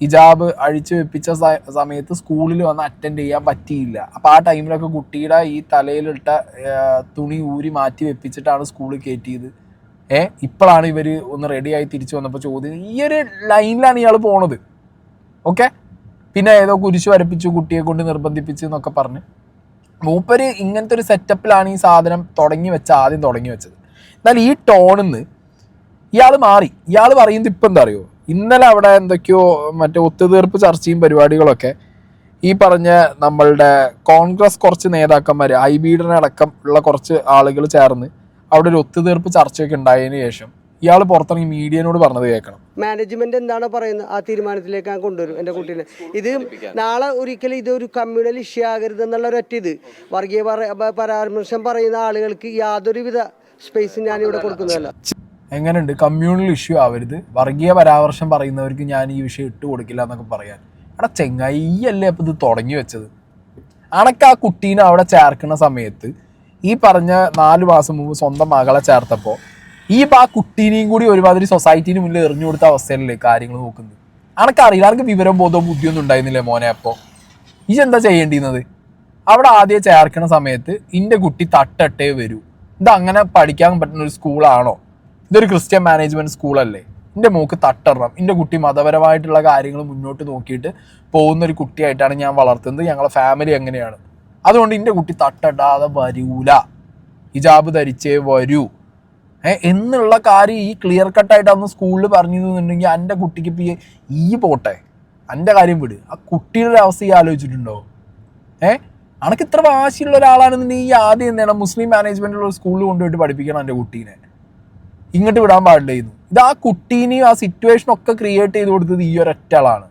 ഹിജാബ് അഴിച്ചു വെപ്പിച്ച സമയത്ത് സ്കൂളിൽ വന്ന് അറ്റൻഡ് ചെയ്യാൻ പറ്റിയില്ല. അപ്പോൾ ആ ടൈമിലൊക്കെ കുട്ടിയുടെ ഈ തലയിലിട്ട തുണി ഊരി മാറ്റി വെപ്പിച്ചിട്ടാണ് സ്കൂളിൽ കയറ്റിയത്. ഇപ്പോഴാണ് ഇവർ ഒന്ന് റെഡിയായി തിരിച്ചു വന്നപ്പോൾ ചോദ്യം ഈ ഒരു ലൈനിലാണ് ഇയാൾ പോണത്. ഓക്കെ, പിന്നെ ഏതോ കുരിശ് വരപ്പിച്ചു കുട്ടിയെ കൊണ്ട് നിർബന്ധിപ്പിച്ചു എന്നൊക്കെ പറഞ്ഞ് മൂപ്പര് ഇങ്ങനത്തെ ഒരു സെറ്റപ്പിലാണ് ഈ സാധനം ആദ്യം തുടങ്ങി വെച്ചത്. എന്നാൽ ഈ ടോണിൽ നിന്ന് ഇയാൾ മാറി. ഇയാൾ പറയുന്നത് ഇപ്പം എന്താ അറിയോ, ഇന്നലെ അവിടെ എന്തൊക്കെയോ മറ്റേ ഒത്തുതീർപ്പ് ചർച്ചയും പരിപാടികളൊക്കെ ഈ പറഞ്ഞ നമ്മളുടെ കോൺഗ്രസ് കുറച്ച് നേതാക്കന്മാർ ഹൈബീഡിനെ അടക്കം ഉള്ള കുറച്ച് ആളുകൾ ചേർന്ന് അവിടെ ഒരു ഒത്തുതീർപ്പ് ചർച്ചയൊക്കെ ഉണ്ടായതിനു ശേഷം ഇയാൾ പുറത്തിറങ്ങി മീഡിയനോട് പറഞ്ഞത് കേൾക്കണം. മാനേജ്മെന്റ് എന്താണോ പറയുന്നത് ആ തീരുമാനത്തിലേക്ക് ഞാൻ കൊണ്ടുവരും എന്റെ കുട്ടീനെ. ഇത് നാളെ ഒരിക്കലും ഇതൊരു കമ്മ്യൂണൽ ഇഷ്യൂ ആകരുത് എന്നുള്ള ഒരൊറ്റ ഇത് വർഗീയ പരാമർശം പറയുന്ന ആളുകൾക്ക് യാതൊരുവിധ സ്പേസും ഞാൻ ഇവിടെ കൊടുക്കുന്നതല്ല. എങ്ങനെയുണ്ട് കമ്മ്യൂണൽ ഇഷ്യൂ ആവരുത്, വർഗീയ പരാമർശം പറയുന്നവർക്ക് ഞാൻ ഈ വിഷയം ഇട്ട് കൊടുക്കില്ല എന്നൊക്കെ പറയാൻ? അവിടെ ചെങ്ങയ്യല്ലേ അപ്പം ഇത് തുടങ്ങി വെച്ചത്. അണക്ക് ആ കുട്ടീനെ അവിടെ ചേർക്കുന്ന സമയത്ത് ഈ പറഞ്ഞ 4 മാസം മുമ്പ് സ്വന്തം മകളെ ചേർത്തപ്പോൾ ആ കുട്ടീനെയും കൂടി ഒരുമാതിരി സൊസൈറ്റീന് മുന്നിൽ എറിഞ്ഞു കൊടുത്ത അവസ്ഥയിലല്ലേ കാര്യങ്ങൾ നോക്കുന്നത്. അനക്കറിയില്ല, അനക്ക് വിവരം ബോധവും ബുദ്ധിയൊന്നും ഉണ്ടായിരുന്നില്ലേ മോനെ? അപ്പോൾ എന്താ ചെയ്യേണ്ടിയിരുന്നത്? അവിടെ ആദ്യം ചേർക്കണ സമയത്ത് ഇൻ്റെ കുട്ടി തട്ടട്ടേ വരൂ, ഇത് അങ്ങനെ പഠിക്കാൻ പറ്റുന്ന ഒരു സ്കൂളാണോ? ഇതൊരു ക്രിസ്ത്യൻ മാനേജ്മെന്റ് സ്കൂളല്ലേ? എൻ്റെ മോക്ക് തട്ടിടണം, എൻ്റെ കുട്ടി മതപരമായിട്ടുള്ള കാര്യങ്ങൾ മുന്നോട്ട് നോക്കിയിട്ട് പോകുന്നൊരു കുട്ടിയായിട്ടാണ് ഞാൻ വളർത്തുന്നത്, ഞങ്ങളെ ഫാമിലി എങ്ങനെയാണ്, അതുകൊണ്ട് എൻ്റെ കുട്ടി തട്ടിടാതെ വരൂല, ഹിജാബ് ധരിച്ചേ വരൂ എന്നുള്ള കാര്യം ഈ ക്ലിയർ കട്ടായിട്ട് അന്ന് സ്കൂളിൽ പറഞ്ഞിരുന്നുണ്ടെങ്കിൽ എൻ്റെ കുട്ടിക്ക് ഇപ്പം പോട്ടെ, എൻ്റെ കാര്യം വിട്, ആ കുട്ടിയുടെ അവസ്ഥ ഈ ആലോചിച്ചിട്ടുണ്ടോ? അനക്ക് ഇത്ര വാശിയുള്ള ഒരാളാണെന്നുണ്ടെങ്കിൽ ഈ ആദ്യം എന്താണ് മുസ്ലിം മാനേജ്മെൻറ്റുള്ള സ്കൂളിൽ കൊണ്ടുപോയിട്ട് പഠിപ്പിക്കണം എൻ്റെ കുട്ടീനെ, ഇങ്ങോട്ട് വിടാൻ പാടില്ലായിരുന്നു. ഇത് ആ കുട്ടീനെയും ആ സിറ്റുവേഷനൊക്കെ ക്രിയേറ്റ് ചെയ്ത് കൊടുത്തത് ഈ ഒരൊറ്റ ആളാണ്.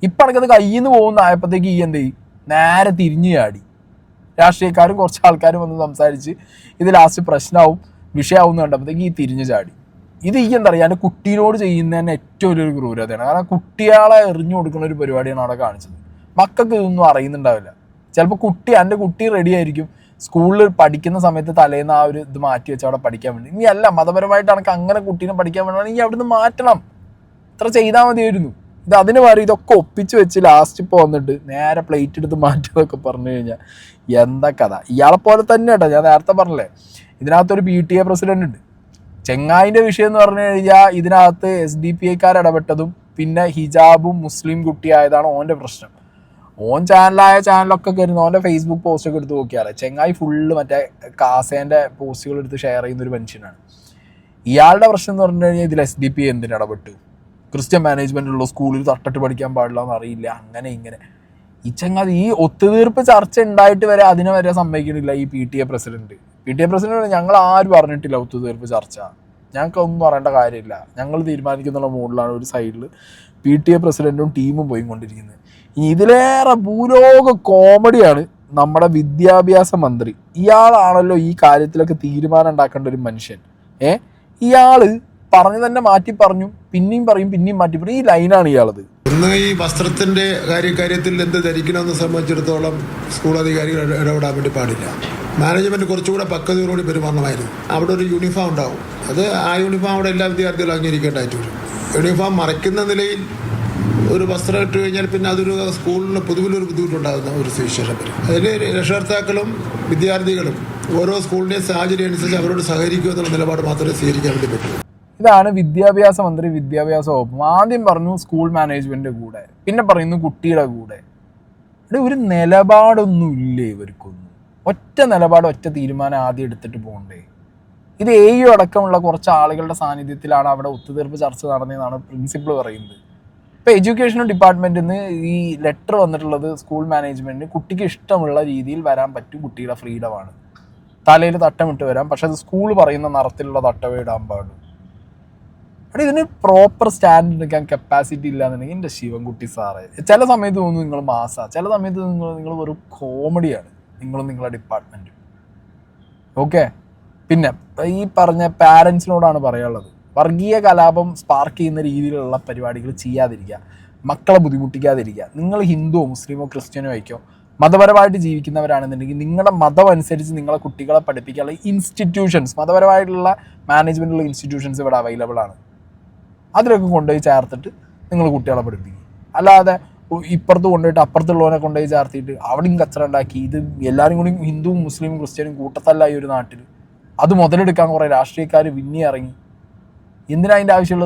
ഇപ്പം എനിക്കത് കയ്യിൽ നിന്ന് പോകുന്ന ആയപ്പോഴത്തേക്ക് ഈ എന്ത് ചെയ്യും, നേരെ തിരിഞ്ഞു ചാടി. രാഷ്ട്രീയക്കാരും കുറച്ച് ആൾക്കാരും വന്ന് സംസാരിച്ച് ഇത് ലാസ്റ്റ് പ്രശ്നമാവും വിഷയമാവുന്ന കണ്ടപ്പോഴത്തേക്ക് ഈ തിരിഞ്ഞു ചാടി. ഇത് ഈ എന്താ പറയുക, എൻ്റെ കുട്ടീനോട് ചെയ്യുന്നതന്നെ ഏറ്റവും വലിയൊരു ക്രൂരതയാണ്. കാരണം കുട്ടികളെ എറിഞ്ഞു കൊടുക്കുന്ന ഒരു പരിപാടിയാണ് അവിടെ കാണിച്ചത്. മക്കൾക്ക് ഇതൊന്നും അറിയുന്നുണ്ടാവില്ല. ചിലപ്പോൾ എൻ്റെ കുട്ടി റെഡി ആയിരിക്കും സ്കൂളിൽ പഠിക്കുന്ന സമയത്ത് തലേന്ന് ആ ഒരു ഇത് മാറ്റി വെച്ച് അവിടെ പഠിക്കാൻ വേണ്ടി. ഇനി അല്ല മതപരമായിട്ട് എനിക്ക് അങ്ങനെ കുട്ടീനെ പഠിക്കാൻ വേണ്ടിയാണ്, ഇനി അവിടെ നിന്ന് മാറ്റണം, ഇത്ര ചെയ്താൽ മതിയായിരുന്നു. ഇത് അതിന് പകരം ഇതൊക്കെ ഒപ്പിച്ച് വെച്ച് ലാസ്റ്റ് ഇപ്പോൾ വന്നിട്ട് നേരെ പ്ലേറ്റ് എടുത്ത് മാറ്റുന്നതൊക്കെ പറഞ്ഞു കഴിഞ്ഞാൽ എന്താ കഥ. ഇയാളെ പോലെ തന്നെ കേട്ടോ, ഞാൻ നേരത്തെ പറഞ്ഞില്ലേ, ഇതിനകത്തൊരു PTA പ്രസിഡന്റ് ഉണ്ട്. ചെങ്ങായിൻ്റെ വിഷയം എന്ന് പറഞ്ഞു കഴിഞ്ഞാൽ ഇതിനകത്ത് SDPIക്കാർ ഇടപെട്ടതും പിന്നെ ഹിജാബും മുസ്ലിം കുട്ടിയായതാണ് ഓൻ്റെ പ്രശ്നം. ഓൻ ചാനലൊക്കെ കയറുന്ന ഓൻ്റെ ഫേസ്ബുക്ക് പോസ്റ്റൊക്കെ എടുത്ത് നോക്കിയാലേ ചെങ്ങായി ഫുള്ള് മറ്റേ കാസേൻ്റെ പോസ്റ്റുകൾ എടുത്ത് ഷെയർ ചെയ്യുന്നൊരു മനുഷ്യനാണ്. ഇയാളുടെ പ്രശ്നം എന്ന് പറഞ്ഞു കഴിഞ്ഞാൽ ഇതിൽ SDPI എന്തിന് ഇടപെട്ടു, ക്രിസ്ത്യൻ മാനേജ്മെൻറ്റുള്ള സ്കൂളിൽ തട്ടിട്ട് പഠിക്കാൻ പാടില്ല എന്നറിയില്ല, അങ്ങനെ ഇങ്ങനെ. ഈ ചങ്ങാതി ഈ ഒത്തുതീർപ്പ് ചർച്ച ഉണ്ടായിട്ട് വരെ അതിനെ വരെ സമ്മതിക്കണില്ല ഈ PTA പ്രസിഡന്റ്. ഞങ്ങൾ ആരും പറഞ്ഞിട്ടില്ല ഒത്തുതീർപ്പ് ചർച്ച, ഞങ്ങൾക്കൊന്നും പറയേണ്ട കാര്യമില്ല, ഞങ്ങൾ തീരുമാനിക്കുന്നുള്ള മൂഡിലാണ് ഒരു സൈഡിൽ PTA പ്രസിഡന്റും ടീമും പോയിക്കൊണ്ടിരിക്കുന്നത്. ഇനി ഇതിലേറെ ഭൂലോക കോമഡിയാണ് നമ്മുടെ വിദ്യാഭ്യാസ മന്ത്രി. ഇയാളാണല്ലോ ഈ കാര്യത്തിലൊക്കെ തീരുമാനം ഉണ്ടാക്കേണ്ട ഒരു മനുഷ്യൻ. ഇയാള് പറഞ്ഞു തന്നെ മാറ്റി പറഞ്ഞു, പിന്നെയും പറയും, പിന്നെയും മാറ്റി പറയും. ഈ ലൈനാണ് ഇയാളത്. ഇന്ന് ഈ വസ്ത്രത്തിന്റെ കാര്യത്തിൽ എന്ത് ധരിക്കണമെന്ന് സംബന്ധിച്ചിടത്തോളം സ്കൂൾ അധികാരികൾ ഇടപെടാൻ വേണ്ടി പാടില്ല. മാനേജ്മെന്റ് കുറച്ചുകൂടെ പക്വതയോടുകൂടി പെരുമാറണമായിരുന്നു. അവിടെ ഒരു യൂണിഫോം ഉണ്ടാവും, അത് ആ യൂണിഫോം അവിടെ എല്ലാ വിദ്യാർത്ഥികളും അംഗീകരിക്കേണ്ടതായിട്ട് വരും. യൂണിഫോം മറയ്ക്കുന്ന നിലയിൽ ഒരു വസ്ത്രം ഇട്ട് കഴിഞ്ഞാൽ പിന്നെ അതൊരു സ്കൂളിന് പൊതുവിലൊരു ബുദ്ധിമുട്ടുണ്ടാകുന്ന ഒരു സുവിശേഷം വരും. അതിൽ രക്ഷകർത്താക്കളും വിദ്യാർത്ഥികളും ഓരോ സ്കൂളിൻ്റെയും സാഹചര്യം അനുസരിച്ച് അവരോട് സഹകരിക്കുക എന്നുള്ള നിലപാട് മാത്രമേ സ്വീകരിക്കാൻ വേണ്ടി പറ്റൂ. ഇതാണ് വിദ്യാഭ്യാസ മന്ത്രി, വിദ്യാഭ്യാസ വകുപ്പ്. ആദ്യം പറഞ്ഞു സ്കൂൾ മാനേജ്മെൻറ്റിൻ്റെ കൂടെ, പിന്നെ പറയുന്നു കുട്ടിയുടെ കൂടെ. ഇവിടെ ഒരു നിലപാടൊന്നും ഇല്ലേ ഇവർക്കൊന്നും? ഒറ്റ നിലപാട്, ഒറ്റ തീരുമാനം ആദ്യം എടുത്തിട്ട് പോകണ്ടേ? ഇത് AU അടക്കമുള്ള കുറച്ച് ആളുകളുടെ സാന്നിധ്യത്തിലാണ് അവിടെ ഒത്തുതീർപ്പ് ചർച്ച നടന്നതെന്നാണ് പ്രിൻസിപ്പൾ പറയുന്നത്. ഇപ്പോൾ എഡ്യൂക്കേഷൻ ഡിപ്പാർട്ട്മെൻറ്റിൽ നിന്ന് ഈ ലെറ്റർ വന്നിട്ടുള്ളത് സ്കൂൾ മാനേജ്മെൻറ്റിന് കുട്ടിക്ക് ഇഷ്ടമുള്ള രീതിയിൽ വരാൻ പറ്റും, കുട്ടിയുടെ ഫ്രീഡമാണ്, തലയിൽ തട്ടമിട്ട് വരാം, പക്ഷെ അത് സ്കൂൾ പറയുന്ന നിറത്തിലുള്ള തട്ടവേ ഇടാൻ പാടും. അവിടെ ഇതിന് പ്രോപ്പർ സ്റ്റാൻഡ് എടുക്കാൻ കപ്പാസിറ്റി ഇല്ലാന്നുണ്ടെങ്കിൽ എൻ്റെ ശിവൻകുട്ടി സാറേ, ചില സമയത്ത് തോന്നുന്നു നിങ്ങൾ മാസാ, ചില സമയത്ത് നിങ്ങൾ വെറും കോമഡിയാണ് നിങ്ങളും നിങ്ങളുടെ ഡിപ്പാർട്ട്മെൻറ്റും. ഓക്കെ, പിന്നെ ഈ പറഞ്ഞ പാരൻസിനോടാണ് പറയാനുള്ളത്, വർഗീയ കലാപം സ്പാർക്ക് ചെയ്യുന്ന രീതിയിലുള്ള പരിപാടികൾ ചെയ്യാതിരിക്കുക, മക്കളെ ബുദ്ധിമുട്ടിക്കാതിരിക്കുക. നിങ്ങൾ ഹിന്ദുവോ മുസ്ലിമോ ക്രിസ്ത്യനോ ആയിക്കോ മതപരമായിട്ട് ജീവിക്കുന്നവരാണെന്നുണ്ടെങ്കിൽ നിങ്ങളുടെ മതം അനുസരിച്ച് നിങ്ങളെ കുട്ടികളെ പഠിപ്പിക്കാനുള്ള ഇൻസ്റ്റിറ്റ്യൂഷൻസ്, മതപരമായിട്ടുള്ള മാനേജ്മെൻറ്റുള്ള ഇൻസ്റ്റിറ്റ്യൂഷൻസ് ഇവിടെ അവൈലബിൾ ആണ്. അതിലൊക്കെ കൊണ്ടുപോയി ചേർത്തിട്ട് നിങ്ങൾ കുട്ടികളെ പഠിപ്പിക്കും. അല്ലാതെ ഇപ്പുറത്ത് കൊണ്ടുപോയിട്ട് അപ്പുറത്തുള്ളവനെ കൊണ്ടുപോയി ചേർത്തിട്ട് അവിടെയും കച്ചറ ഉണ്ടാക്കി ഇത് എല്ലാവരും കൂടി ഹിന്ദുവും മുസ്ലിമും ക്രിസ്ത്യനും കൂട്ടത്തല്ല ഈ ഒരു നാട്ടിൽ. അത് മുതലെടുക്കാൻ കുറേ രാഷ്ട്രീയക്കാർ വിന്നി ഇറങ്ങി. എന്തിനാ അതിൻ്റെ ആവശ്യമുള്ളത്?